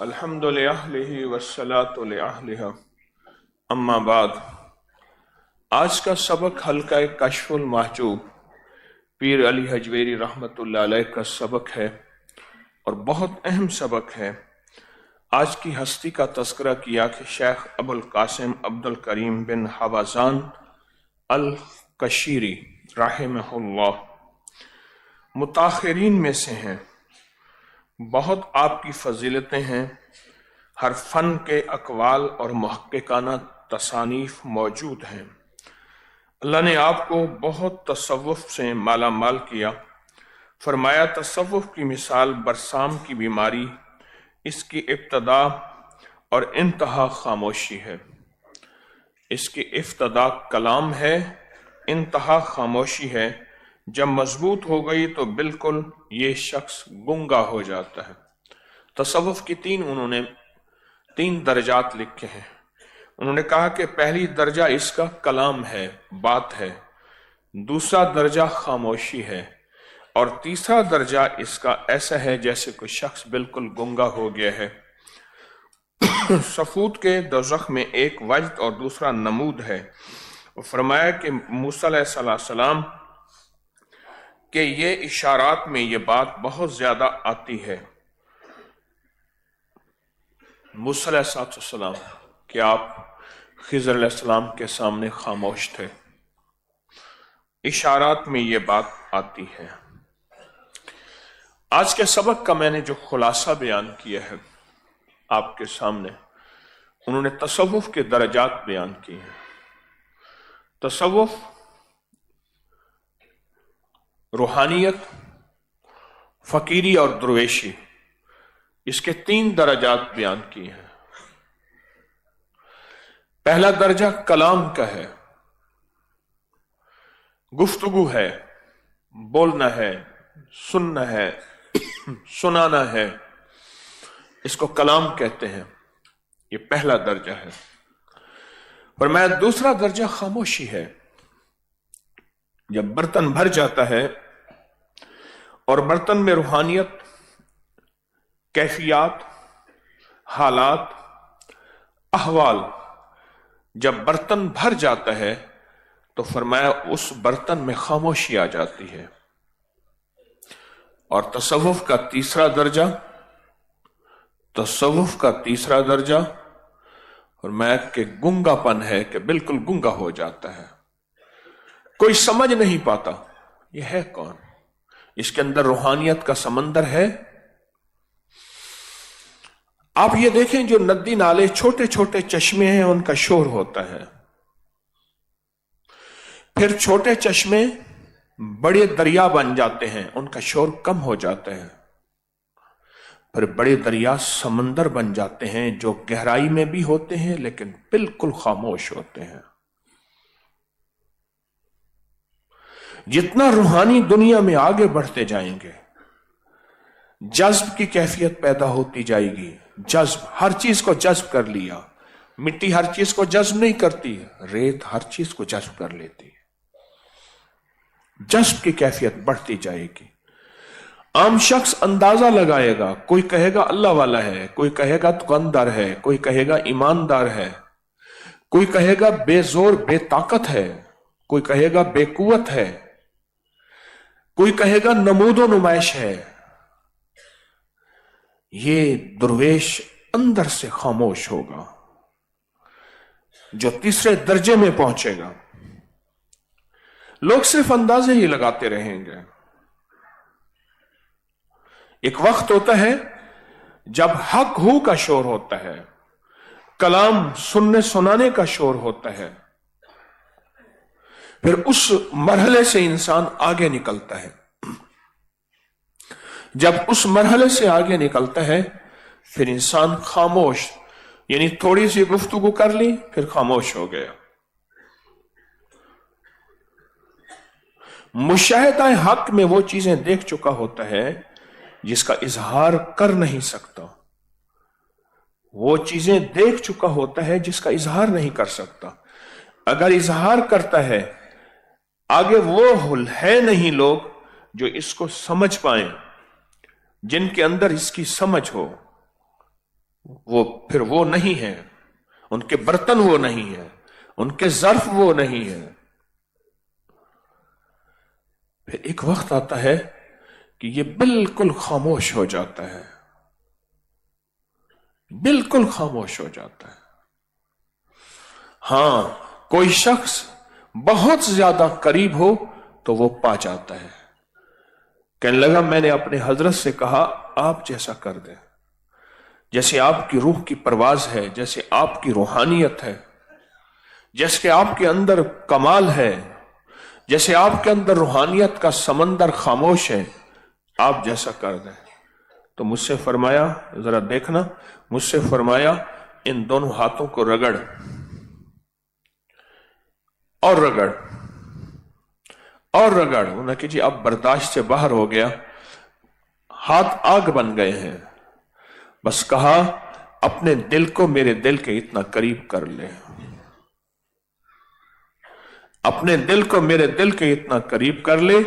الحمد للہ والصلاۃ لأہلہا اما بعد۔ آج کا سبق حلقہ کشف المحجوب پیر علی حجویری رحمۃ اللہ علیہ کا سبق ہے اور بہت اہم سبق ہے۔ آج کی ہستی کا تذکرہ کیا کہ شیخ ابو القاسم عبد الکریم بن حوازان القشیری رحمہ اللہ متاخرین میں سے ہیں۔ بہت آپ کی فضیلتیں ہیں، ہر فن کے اقوال اور محققانہ تصانیف موجود ہیں۔ اللہ نے آپ کو بہت تصوف سے مالا مال کیا۔ فرمایا تصوف کی مثال برسام کی بیماری، اس کی ابتدا اور انتہا خاموشی ہے۔ اس کی ابتدا کلام ہے، انتہا خاموشی ہے۔ جب مضبوط ہو گئی تو بالکل یہ شخص گنگا ہو جاتا ہے۔ تصوف کی انہوں نے تین درجات لکھے ہیں۔ انہوں نے کہا کہ پہلی درجہ اس کا کلام ہے، بات ہے، دوسرا درجہ خاموشی ہے، اور تیسرا درجہ اس کا ایسا ہے جیسے کوئی شخص بالکل گنگا ہو گیا ہے۔ صفوت کے دوزخ میں ایک وجد اور دوسرا نمود ہے۔ فرمایا کہ موسیٰ علیہ السلام کہ یہ اشارات میں یہ بات بہت زیادہ آتی ہے۔ موسیٰ علیہ السلام کہ آپ خضر علیہ السلام کے سامنے خاموش تھے، اشارات میں یہ بات آتی ہے۔ آج کے سبق کا میں نے جو خلاصہ بیان کیا ہے آپ کے سامنے، انہوں نے تصوف کے درجات بیان کیے ہیں۔ تصوف روحانیت، فقیری اور درویشی، اس کے تین درجات بیان کیے ہیں۔ پہلا درجہ کلام کا ہے، گفتگو ہے، بولنا ہے، سننا ہے، سنانا ہے، اس کو کلام کہتے ہیں۔ یہ پہلا درجہ ہے۔ فرمایا دوسرا درجہ خاموشی ہے۔ جب برتن بھر جاتا ہے اور برتن میں روحانیت، کیفیات، حالات، احوال جب برتن بھر جاتا ہے تو فرمایا اس برتن میں خاموشی آ جاتی ہے۔ اور تصوف کا تیسرا درجہ فرمایا کہ گنگا پن ہے، کہ بالکل گنگا ہو جاتا ہے، کوئی سمجھ نہیں پاتا یہ ہے کون۔ اس کے اندر روحانیت کا سمندر ہے۔ آپ یہ دیکھیں جو ندی نالے چھوٹے چھوٹے چشمے ہیں ان کا شور ہوتا ہے، پھر چھوٹے چشمے بڑے دریا بن جاتے ہیں، ان کا شور کم ہو جاتا ہے، پھر بڑے دریا سمندر بن جاتے ہیں جو گہرائی میں بھی ہوتے ہیں لیکن بالکل خاموش ہوتے ہیں۔ جتنا روحانی دنیا میں آگے بڑھتے جائیں گے، جذب کی کیفیت پیدا ہوتی جائے گی۔ جذب، ہر چیز کو جذب کر لیا۔ مٹی ہر چیز کو جذب نہیں کرتی، ریت ہر چیز کو جذب کر لیتی ہے۔ جذب کی کیفیت بڑھتی جائے گی۔ عام شخص اندازہ لگائے گا، کوئی کہے گا اللہ والا ہے، کوئی کہے گا دکاندار ہے، کوئی کہے گا ایماندار ہے، کوئی کہے گا بے زور بے طاقت ہے، کوئی کہے گا بے قوت ہے، کوئی کہے گا نمود و نمائش ہے۔ یہ درویش اندر سے خاموش ہوگا۔ جو تیسرے درجے میں پہنچے گا، لوگ صرف اندازے ہی لگاتے رہیں گے۔ ایک وقت ہوتا ہے جب حق ہو کا شور ہوتا ہے، کلام سننے سنانے کا شور ہوتا ہے، پھر اس مرحلے سے انسان آگے نکلتا ہے۔ جب اس مرحلے سے آگے نکلتا ہے پھر انسان خاموش، یعنی تھوڑی سی گفتگو کر لی پھر خاموش ہو گیا۔ مشاہدہ حق میں وہ چیزیں دیکھ چکا ہوتا ہے جس کا اظہار کر نہیں سکتا، وہ چیزیں دیکھ چکا ہوتا ہے جس کا اظہار نہیں کر سکتا۔ اگر اظہار کرتا ہے، آگے وہ ہے نہیں لوگ جو اس کو سمجھ پائیں، جن کے اندر اس کی سمجھ ہو۔ پھر وہ نہیں ہے، ان کے برتن وہ نہیں ہے، ان کے ظرف وہ نہیں ہے. پھر ایک وقت آتا ہے کہ یہ بالکل خاموش ہو جاتا ہے، بالکل خاموش ہو جاتا ہے. ہاں، کوئی شخص بہت زیادہ قریب ہو تو وہ پا جاتا ہے. کہنے لگا میں نے اپنے حضرت سے کہا آپ جیسا کر دیں، جیسے آپ کی روح کی پرواز ہے، جیسے آپ کی روحانیت ہے، جیسے آپ کے اندر کمال ہے، جیسے آپ کے اندر روحانیت کا سمندر خاموش ہے، آپ جیسا کر دیں. تو مجھ سے فرمایا، ذرا دیکھنا، مجھ سے فرمایا ان دونوں ہاتھوں کو رگڑ اور رگڑ اور رگڑ. انہوں نے کہ جی اب برداشت سے باہر ہو گیا، ہاتھ آگ بن گئے ہیں. بس کہا اپنے دل کو میرے دل کے اتنا قریب کر لے، اپنے دل کو میرے دل کے اتنا قریب کر لے،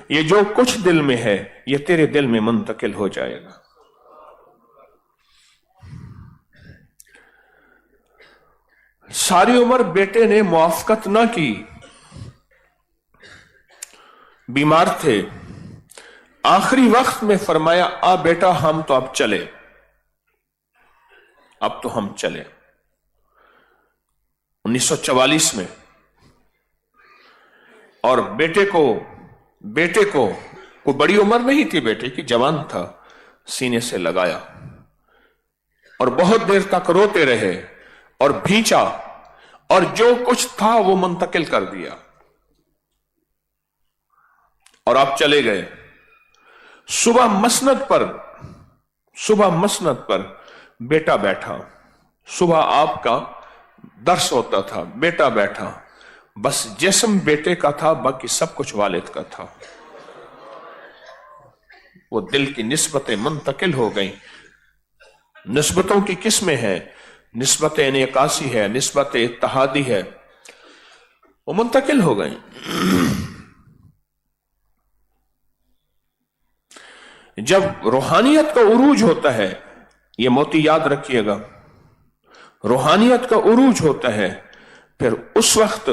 یہ جو کچھ دل میں ہے یہ تیرے دل میں منتقل ہو جائے گا. ساری عمر بیٹے نے موافقت نہ کی، بیمار تھے. آخری وقت میں فرمایا آ بیٹا ہم تو اب چلے، اب تو ہم چلے. 1944 میں. اور بیٹے کو کوئی بڑی عمر نہیں تھی بیٹے کی، جوان تھا، سینے سے لگایا اور بہت دیر تک روتے رہے اور بھینچا اور جو کچھ تھا وہ منتقل کر دیا اور آپ چلے گئے. صبح مسند پر بیٹا بیٹھا. صبح آپ کا درس ہوتا تھا، بیٹا بیٹھا، بس جسم بیٹے کا تھا، باقی سب کچھ والد کا تھا. وہ دل کی نسبتیں منتقل ہو گئیں. نسبتوں کی قسمیں ہیں، نسبت انعکاسی ہے، نسبت اتحادی ہے، وہ منتقل ہو گئیں. جب روحانیت کا عروج ہوتا ہے، یہ موتی یاد رکھیے گا، روحانیت کا عروج ہوتا ہے، پھر اس وقت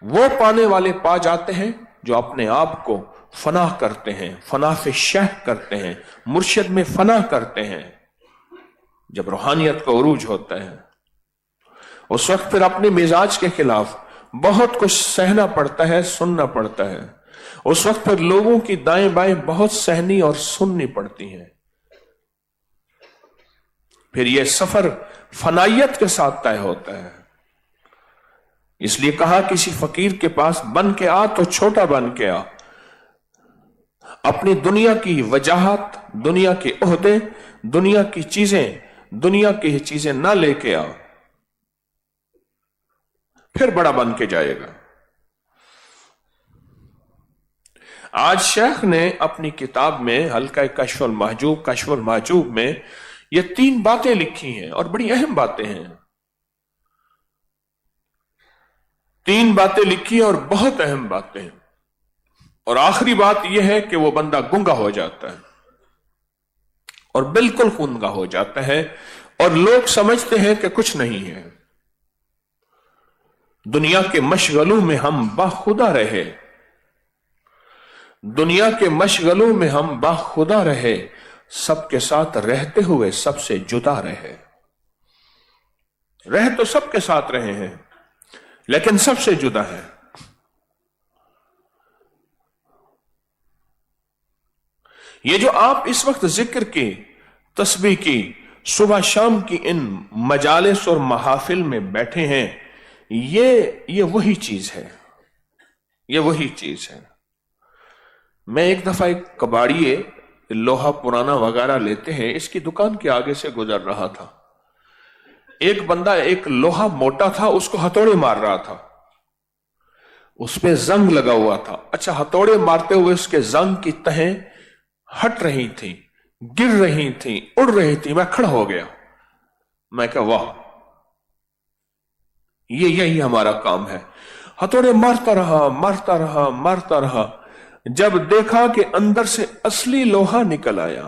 وہ پانے والے پا جاتے ہیں جو اپنے آپ کو فنا کرتے ہیں، فنا فی شہ کرتے ہیں، مرشد میں فنا کرتے ہیں. جب روحانیت کا عروج ہوتا ہے اس وقت پھر اپنے مزاج کے خلاف بہت کچھ سہنا پڑتا ہے، سننا پڑتا ہے. اس وقت پھر لوگوں کی دائیں بائیں بہت سہنی اور سننی پڑتی ہیں. پھر یہ سفر فنائیت کے ساتھ طے ہوتا ہے. اس لیے کہا کسی فقیر کے پاس بن کے آ تو چھوٹا بن کے آ، اپنی دنیا کی وجاہت، دنیا کے عہدے، دنیا کی چیزیں نہ لے کے آ، پھر بڑا بن کے جائے گا. آج شیخ نے اپنی کتاب میں حلقہ کشف المحجوب میں یہ 3 باتیں لکھی ہیں اور بڑی اہم باتیں ہیں. 3 باتیں لکھی اور بہت اہم باتیں ہیں. اور آخری بات یہ ہے کہ وہ بندہ گنگا ہو جاتا ہے اور بالکل گنگا ہو جاتا ہے اور لوگ سمجھتے ہیں کہ کچھ نہیں ہے. دنیا کے مشغلوں میں ہم باخدا رہے، دنیا کے مشغلوں میں ہم باخدا رہے، سب کے ساتھ رہتے ہوئے سب سے جدا رہے. رہ تو سب کے ساتھ رہے ہیں لیکن سب سے جدا ہے. یہ جو آپ اس وقت ذکر کی، تسبیح کی، صبح شام کی ان مجالس اور محافل میں بیٹھے ہیں، یہ وہی چیز ہے، یہ وہی چیز ہے. میں ایک دفعہ ایک کباڑیے لوہا پرانا وغیرہ لیتے ہیں، اس کی دکان کے آگے سے گزر رہا تھا. ایک بندہ ایک لوہا موٹا تھا، اس کو ہتھوڑے مار رہا تھا، اس پہ زنگ لگا ہوا تھا. اچھا، ہتھوڑے مارتے ہوئے اس کے زنگ کی تہیں ہٹ رہی تھی، گر رہی تھی، اڑ رہی تھی. میں کھڑا ہو گیا، میں کہا واہ، یہی ہمارا کام ہے. ہتھوڑے مارتا رہا. جب دیکھا کہ اندر سے اصلی لوہا نکل آیا،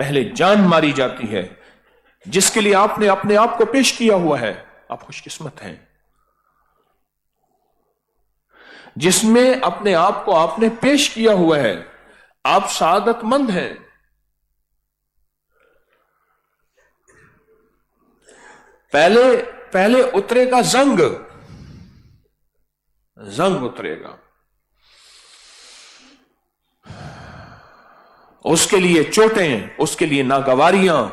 پہلے جان ماری جاتی ہے. جس کے لیے آپ نے اپنے آپ کو پیش کیا ہوا ہے، آپ خوش قسمت ہیں. جس میں اپنے آپ کو آپ نے پیش کیا ہوا ہے، آپ سعادت مند ہیں. پہلے اترے گا زنگ اترے گا، اس کے لیے چوٹیں، اس کے لیے ناگواریاں.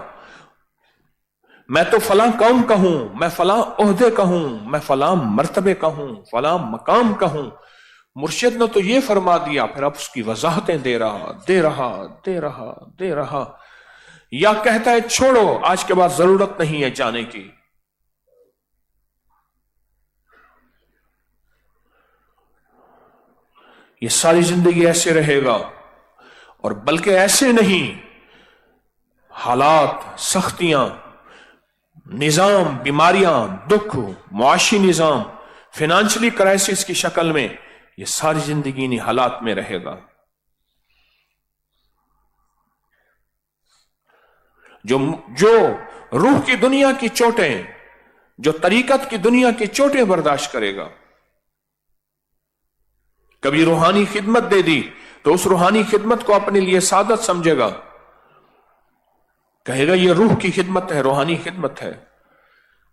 میں تو فلاں قوم کا ہوں، میں فلاں عہدے کا ہوں، میں فلاں مرتبے کا ہوں، فلاں مقام کا ہوں. مرشد نے تو یہ فرما دیا، پھر اب اس کی وضاحتیں دے رہا، یا کہتا ہے چھوڑو، آج کے بعد ضرورت نہیں ہے جانے کی. یہ ساری زندگی ایسے رہے گا. اور بلکہ ایسے نہیں، حالات، سختیاں، نظام، بیماریاں، دکھ، معاشی نظام، فائنانشلی کرائسس کی شکل میں یہ ساری زندگی انہی حالات میں رہے گا. جو روح کی دنیا کی چوٹیں، جو طریقت کی دنیا کی چوٹیں برداشت کرے گا، کبھی روحانی خدمت دے دی تو اس روحانی خدمت کو اپنے لیے سعادت سمجھے گا، کہے گا یہ روح کی خدمت ہے، روحانی خدمت ہے.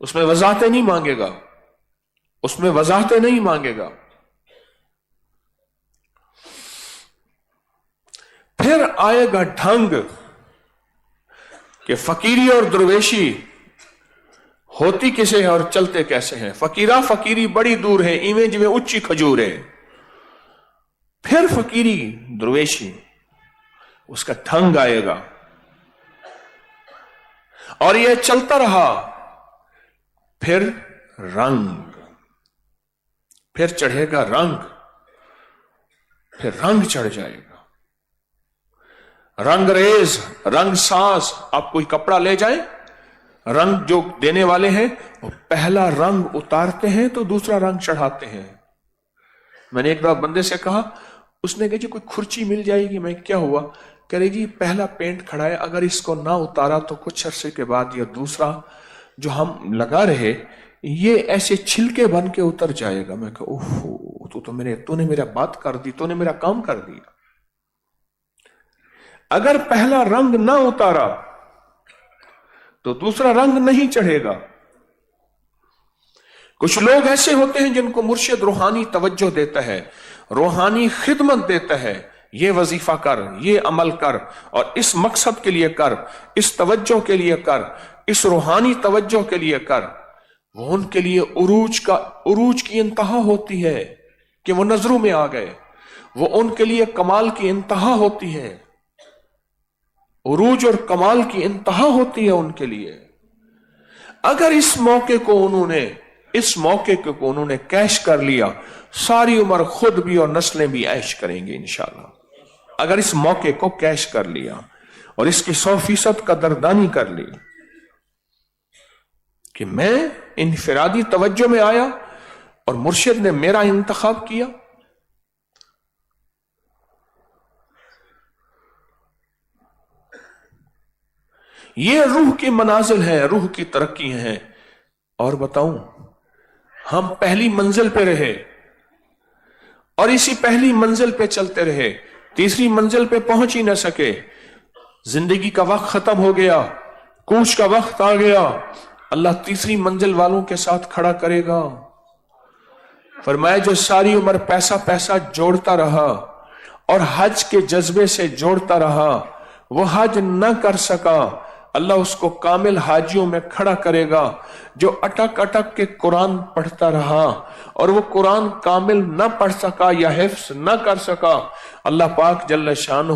اس میں وضاحتیں نہیں مانگے گا. پھر آئے گا ڈھنگ کہ فقیری اور درویشی ہوتی کسے ہے اور چلتے کیسے ہیں. فقیرہ فقیری بڑی دور ہے، ایویں میں اچھی کھجور ہے. پھر فقیری درویشی، اس کا ڈھنگ آئے گا، اور یہ چلتا رہا. پھر چڑھے گا رنگ، پھر رنگ چڑھ جائے گا. رنگ ریز، رنگ ساز. آپ کوئی کپڑا لے جائیں، رنگ جو دینے والے ہیں وہ پہلا رنگ اتارتے ہیں تو دوسرا رنگ چڑھاتے ہیں. میں نے ایک بار بندے سے کہا، اس نے کہا جی کوئی کھرچی مل جائے گی. میں کیا ہوا؟ کہہ رہی جی پہلا پینٹ کھڑا ہے، اگر اس کو نہ اتارا تو کچھ عرصے کے بعد یہ دوسرا جو ہم لگا رہے یہ ایسے چھلکے بن کے اتر جائے گا. میں کہا اوہ، تو نے میرا بات کر دی، تو نے میرا کام کر دیا. اگر پہلا رنگ نہ اتارا تو دوسرا رنگ نہیں چڑھے گا. کچھ لوگ ایسے ہوتے ہیں جن کو مرشد روحانی توجہ دیتا ہے، روحانی خدمت دیتا ہے، یہ وظیفہ کر، یہ عمل کر، اور اس مقصد کے لیے کر، اس توجہ کے لیے کر، اس روحانی توجہ کے لیے کر. وہ ان کے لیے عروج کی انتہا ہوتی ہے کہ وہ نظروں میں آ گئے. وہ ان کے لیے کمال کی انتہا ہوتی ہے، عروج اور کمال کی انتہا ہوتی ہے ان کے لیے. اگر اس موقع کو انہوں نے کیش کر لیا، ساری عمر خود بھی اور نسلیں بھی عیش کریں گے انشاءاللہ. اگر اس موقع کو کیش کر لیا اور اس کی 100% قدردانی کر لی کہ میں انفرادی توجہ میں آیا اور مرشد نے میرا انتخاب کیا. یہ روح کی منازل ہیں، روح کی ترقی ہیں. اور بتاؤں، ہم پہلی منزل پہ رہے اور اسی پہلی منزل پہ چلتے رہے، تیسری منزل پہ پہنچ ہی نہ سکے. زندگی کا وقت ختم ہو گیا، کوچ کا وقت آ گیا. اللہ تیسری منزل والوں کے ساتھ کھڑا کرے گا. فرمایا جو ساری عمر پیسہ جوڑتا رہا اور حج کے جذبے سے جوڑتا رہا، وہ حج نہ کر سکا، اللہ اس کو کامل حاجیوں میں کھڑا کرے گا. جو اٹک کے قرآن پڑھتا رہا اور وہ قرآن کامل نہ پڑھ سکا یا حفظ نہ کر سکا، اللہ پاک جل شانہ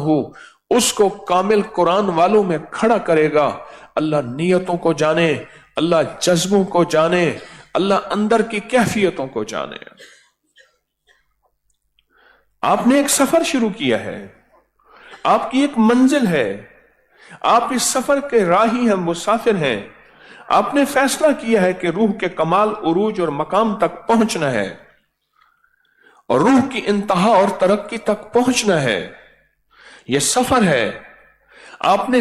اس کو کامل قرآن والوں میں کھڑا کرے گا. اللہ نیتوں کو جانے، اللہ جذبوں کو جانے، اللہ اندر کی کیفیتوں کو جانے. آپ نے ایک سفر شروع کیا ہے، آپ کی ایک منزل ہے، آپ اس سفر کے راہی ہیں، مسافر ہیں. آپ نے فیصلہ کیا ہے کہ روح کے کمال، عروج اور مقام تک پہنچنا ہے اور روح کی انتہا اور ترقی تک پہنچنا ہے. یہ سفر ہے. آپ نے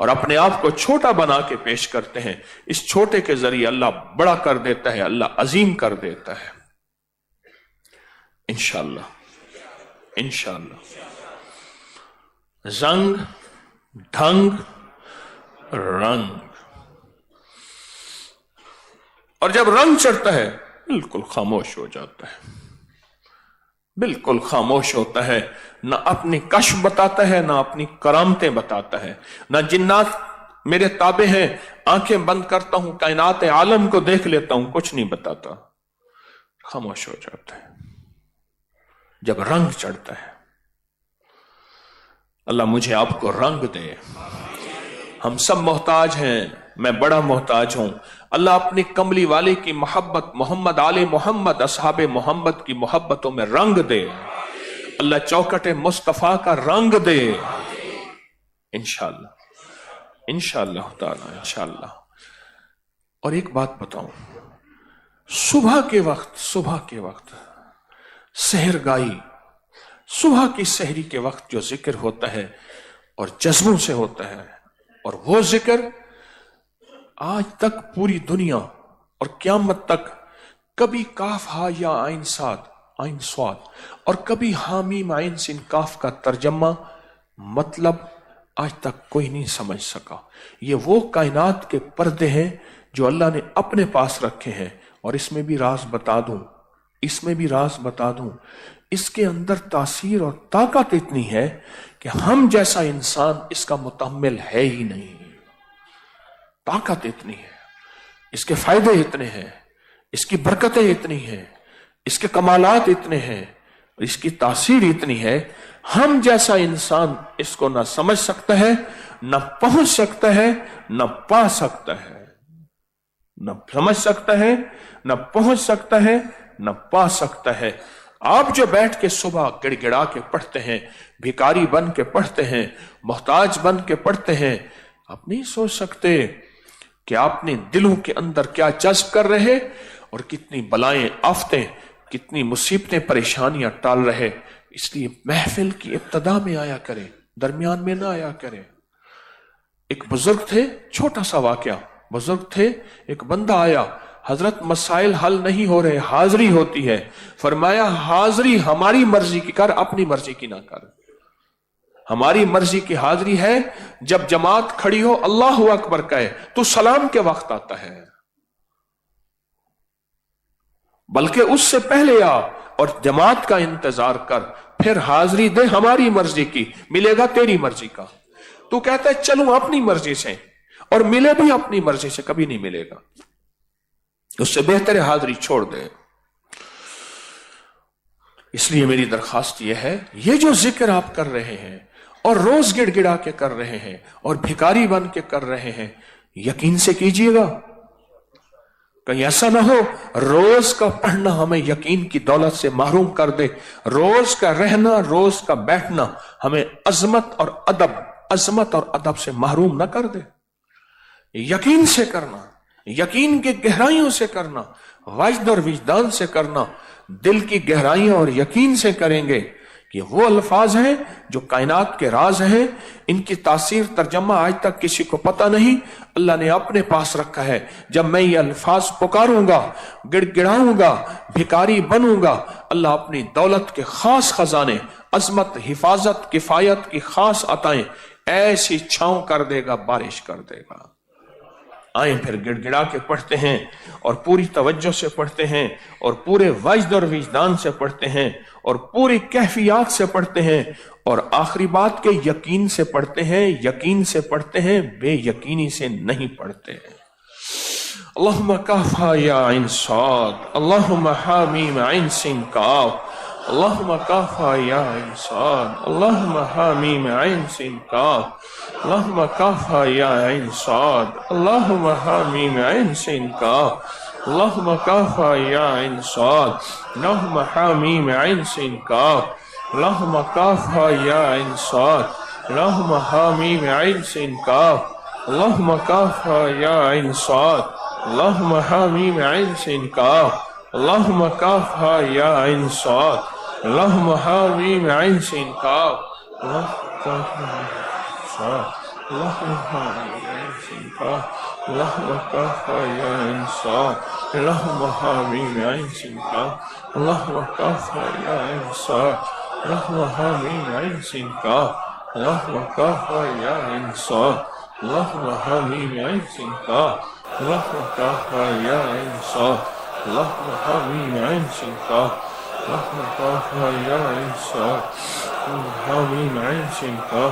اور اپنے آپ کو چھوٹا بنا کے پیش کرتے ہیں، اس چھوٹے کے ذریعے اللہ بڑا کر دیتا ہے، اللہ عظیم کر دیتا ہے انشاءاللہ انشاءاللہ۔ زنگ، ڈھنگ، رنگ، اور جب رنگ چڑھتا ہے بالکل خاموش ہو جاتا ہے، بالکل خاموش ہوتا ہے، نہ اپنی کشف بتاتا ہے، نہ اپنی کرامتیں بتاتا ہے، نہ جنات میرے تابع ہیں، آنکھیں بند کرتا ہوں کائنات عالم کو دیکھ لیتا ہوں، کچھ نہیں بتاتا، خاموش ہو جاتا ہے جب رنگ چڑھتا ہے۔ اللہ مجھے آپ کو رنگ دے۔ ہم سب محتاج ہیں، میں بڑا محتاج ہوں، اللہ اپنی کملی والے کی محبت، محمد آل محمد، اصحاب محمد کی محبتوں میں رنگ دے، اللہ چوکٹ مصطفیٰ کا رنگ دے انشاءاللہ انشاءاللہ تعالی انشاءاللہ۔ اور ایک بات بتاؤں، صبح کے وقت سحر گائی، صبح کی سحری کے وقت جو ذکر ہوتا ہے اور جذبوں سے ہوتا ہے، اور وہ ذکر آج تک پوری دنیا اور قیامت تک کبھی کاف ہا یا عین صاد اور کبھی حامیم عین سین کاف کا ترجمہ مطلب آج تک کوئی نہیں سمجھ سکا۔ یہ وہ کائنات کے پردے ہیں جو اللہ نے اپنے پاس رکھے ہیں، اور اس میں بھی راز بتا دوں، اس کے اندر تاثیر اور طاقت اتنی ہے کہ ہم جیسا انسان اس کا متحمل ہے ہی نہیں۔ طاقت اتنی ہے، اس کے فائدے اتنے ہیں، اس کی برکتیں اتنی ہیں، اس کے کمالات اتنے ہیں، اس کی تاثیر اتنی ہے، ہم جیسا انسان اس کو نہ سمجھ سکتا ہے، نہ پہنچ سکتا ہے، نہ پا سکتا ہے، نہ سمجھ سکتا ہے، نہ پہنچ سکتا ہے، نہ پا سکتا ہے۔ آپ جو بیٹھ کے صبح گڑ گڑا کے پڑھتے ہیں، بھکاری بن کے پڑھتے ہیں، محتاج بن کے پڑھتے ہیں، آپ نہیں سوچ سکتے کہ آپ نے دلوں کے اندر کیا جذب کر رہے اور کتنی بلائیں، آفتیں، کتنی مصیبتیں، پریشانیاں ٹال رہے۔ اس لیے محفل کی ابتدا میں آیا کرے، درمیان میں نہ آیا کرے۔ ایک بزرگ تھے، چھوٹا سا واقعہ، بزرگ تھے، ایک بندہ آیا، حضرت مسائل حل نہیں ہو رہے، حاضری ہوتی ہے، فرمایا حاضری ہماری مرضی کی کر، اپنی مرضی کی نہ کر۔ ہماری مرضی کی حاضری ہے جب جماعت کھڑی ہو اللہ اکبر کہے تو سلام کے وقت آتا ہے، بلکہ اس سے پہلے آ اور جماعت کا انتظار کر، پھر حاضری دے ہماری مرضی کی، ملے گا تیری مرضی کا۔ تو کہتا ہے چلوں اپنی مرضی سے، اور ملے بھی اپنی مرضی سے، کبھی نہیں ملے گا، اس سے بہتر ہے حاضری چھوڑ دے۔ اس لیے میری درخواست یہ ہے، یہ جو ذکر آپ کر رہے ہیں اور روز گڑ گڑا کے کر رہے ہیں اور بھکاری بن کے کر رہے ہیں، یقین سے کیجئے گا، کہیں ایسا نہ ہو روز کا پڑھنا ہمیں یقین کی دولت سے محروم کر دے، روز کا رہنا، روز کا بیٹھنا ہمیں عظمت اور ادب سے محروم نہ کر دے۔ یقین سے کرنا، یقین کے گہرائیوں سے کرنا، وجد اور وجدان سے کرنا، دل کی گہرائیوں اور یقین سے کریں گے کہ وہ الفاظ ہیں جو کائنات کے راز ہیں، ان کی تاثیر ترجمہ آج تک کسی کو پتہ نہیں، اللہ نے اپنے پاس رکھا ہے۔ جب میں یہ الفاظ پکاروں گا، گڑ گڑاؤں گا، بھکاری بنوں گا، اللہ اپنی دولت کے خاص خزانے، عظمت، حفاظت، کفایت کی خاص عطائیں ایسی چھاؤں کر دے گا، بارش کر دے گا۔ آئیں پھر گڑ گڑا کے پڑھتے ہیں اور پوری توجہ سے پڑھتے ہیں اور پورے وجد اور وجدان سے پڑھتے ہیں اور پوری کیفیات سے پڑھتے ہیں، اور آخری بات کے یقین سے پڑھتے ہیں، یقین سے پڑھتے ہیں، بے یقینی سے نہیں پڑھتے ہیں۔ اللہم کافا یا عین صاد، اللہم حامیم عین سین کاف، اللہم کافا یا عین صاد، اللہم حامیم عین سین کاف، اللہم کافا یا عین صاد، اللہم حامیم عین سین کاف، اللہم کافا یا عین صاد، اللہم حامیم عین سین کاف، اللہم کافا یا عین صاد، اللہم حامیم عین سین کاف، اللہم کافا یا عین صاد، اللہم حامیم عین سین کاف، اللہم کافا یا عین صاد، اللہم حامیم عین سین کاف، اللهم حامي عين سنكا اللهم كافى يا إنسان اللهم حامي عين سنكا اللهم كافى يا إنسان اللهم حامي عين سنكا اللهم كافى يا إنسان اللهم حامي عين سنكا اللهم كافى يا إنسان اللهم حامي عين سنكا اللهم كافى يا إنسان اللهم حامي عين سنكا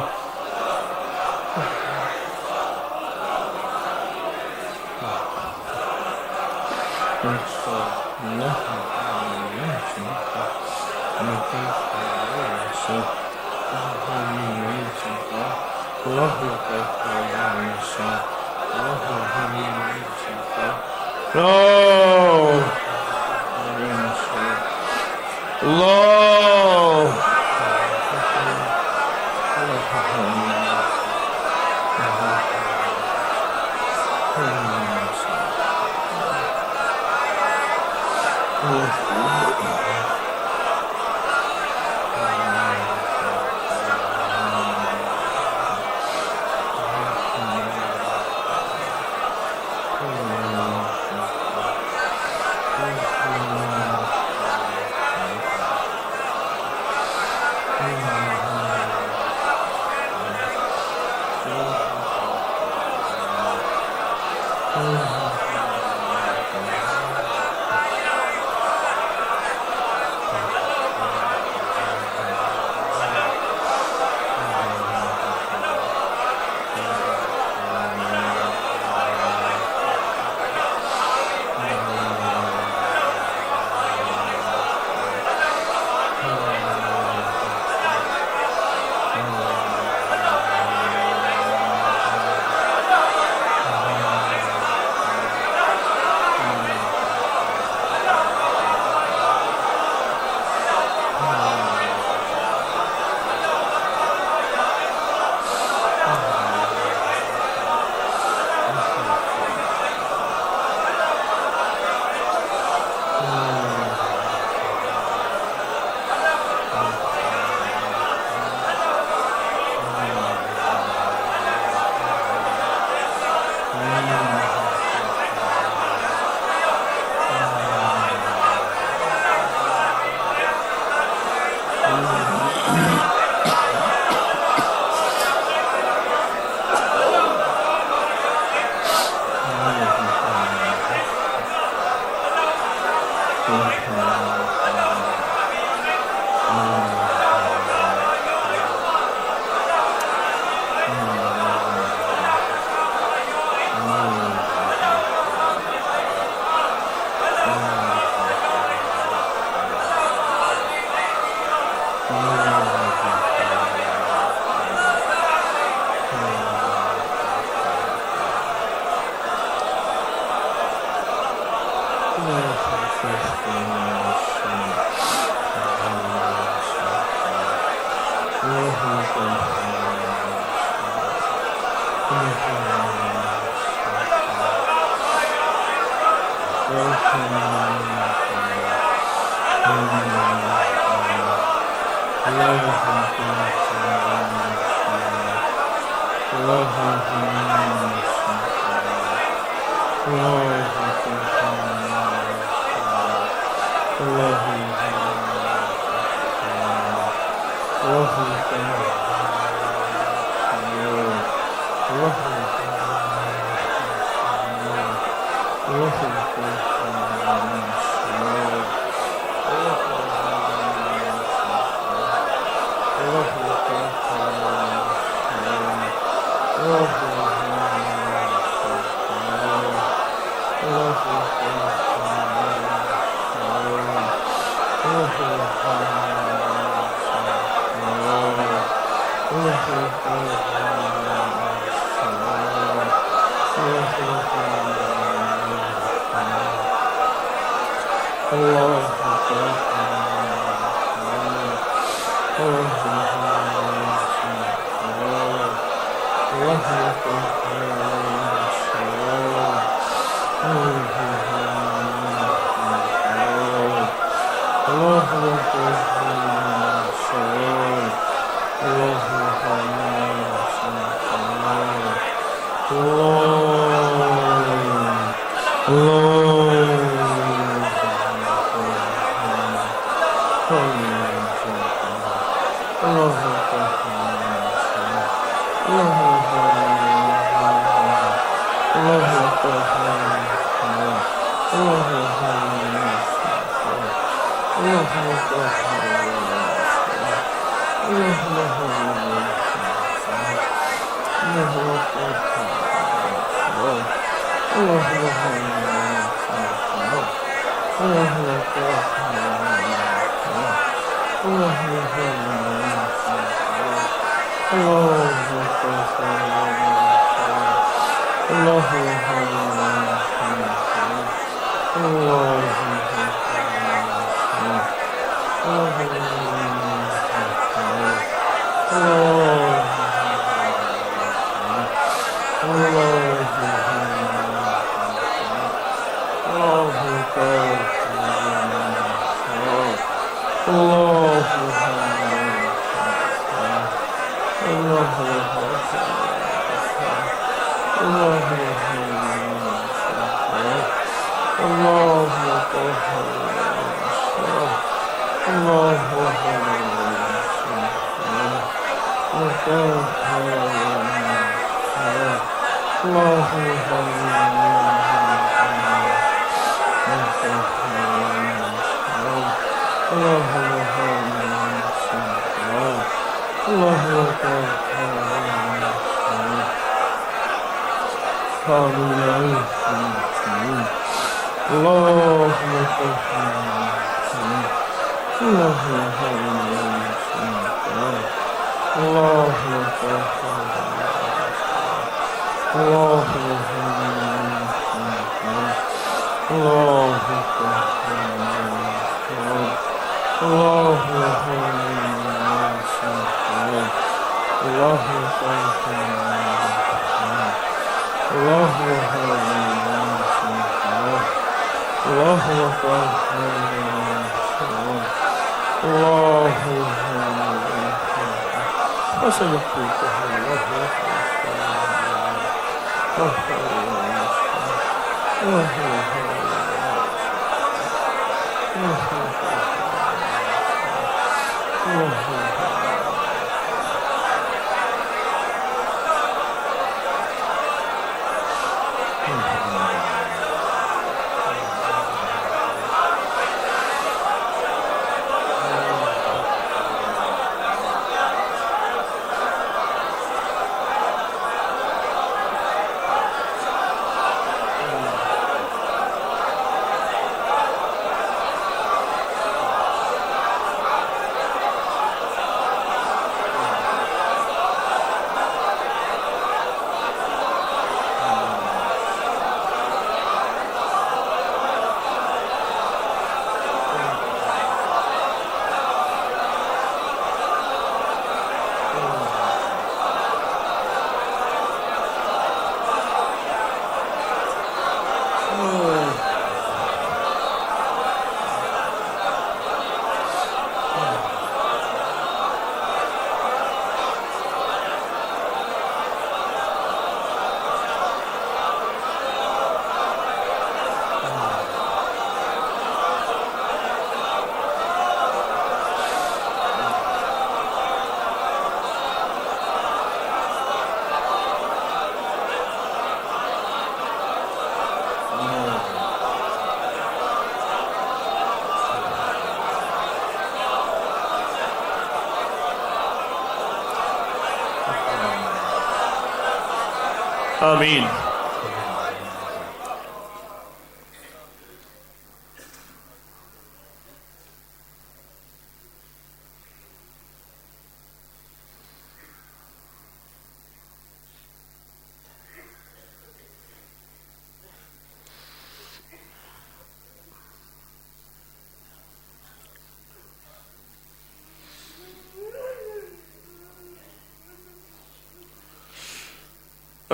آمین.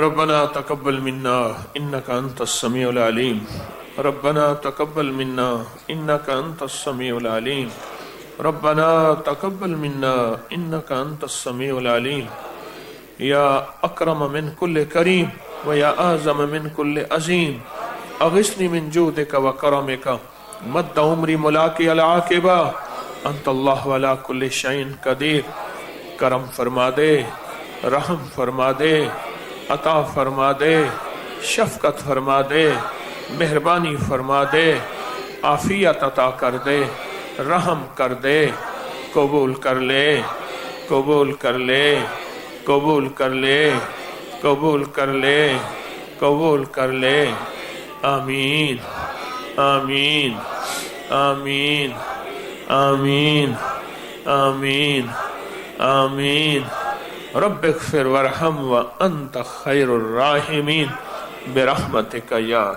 ربنا تقبل منا إنك أنت السميع العليم. ربنا تقبل منا إنك أنت السميع العليم. ربنا تقبل منا إنك أنت السميع العليم. يا أكرم من كل كريم ويا أعظم من كل عظيم، أغثني من جودك وكرمك، مد عمري ملاقي العاقبة، انت اللہ ولا کل شیء قدیر، کرم فرما دے، رحم فرما دے، عطا فرما دے، شفقت فرما دے، مہربانی فرما دے، عافیت عطا کر دے، رحم کر دے، قبول کر لے، قبول کر لے، قبول کر لے، قبول کر لے، قبول کر لے، آمین آمین آمین آمین آمین آمین۔ رب اغفر وارحم وانت خیر الراحمین برحمتک یا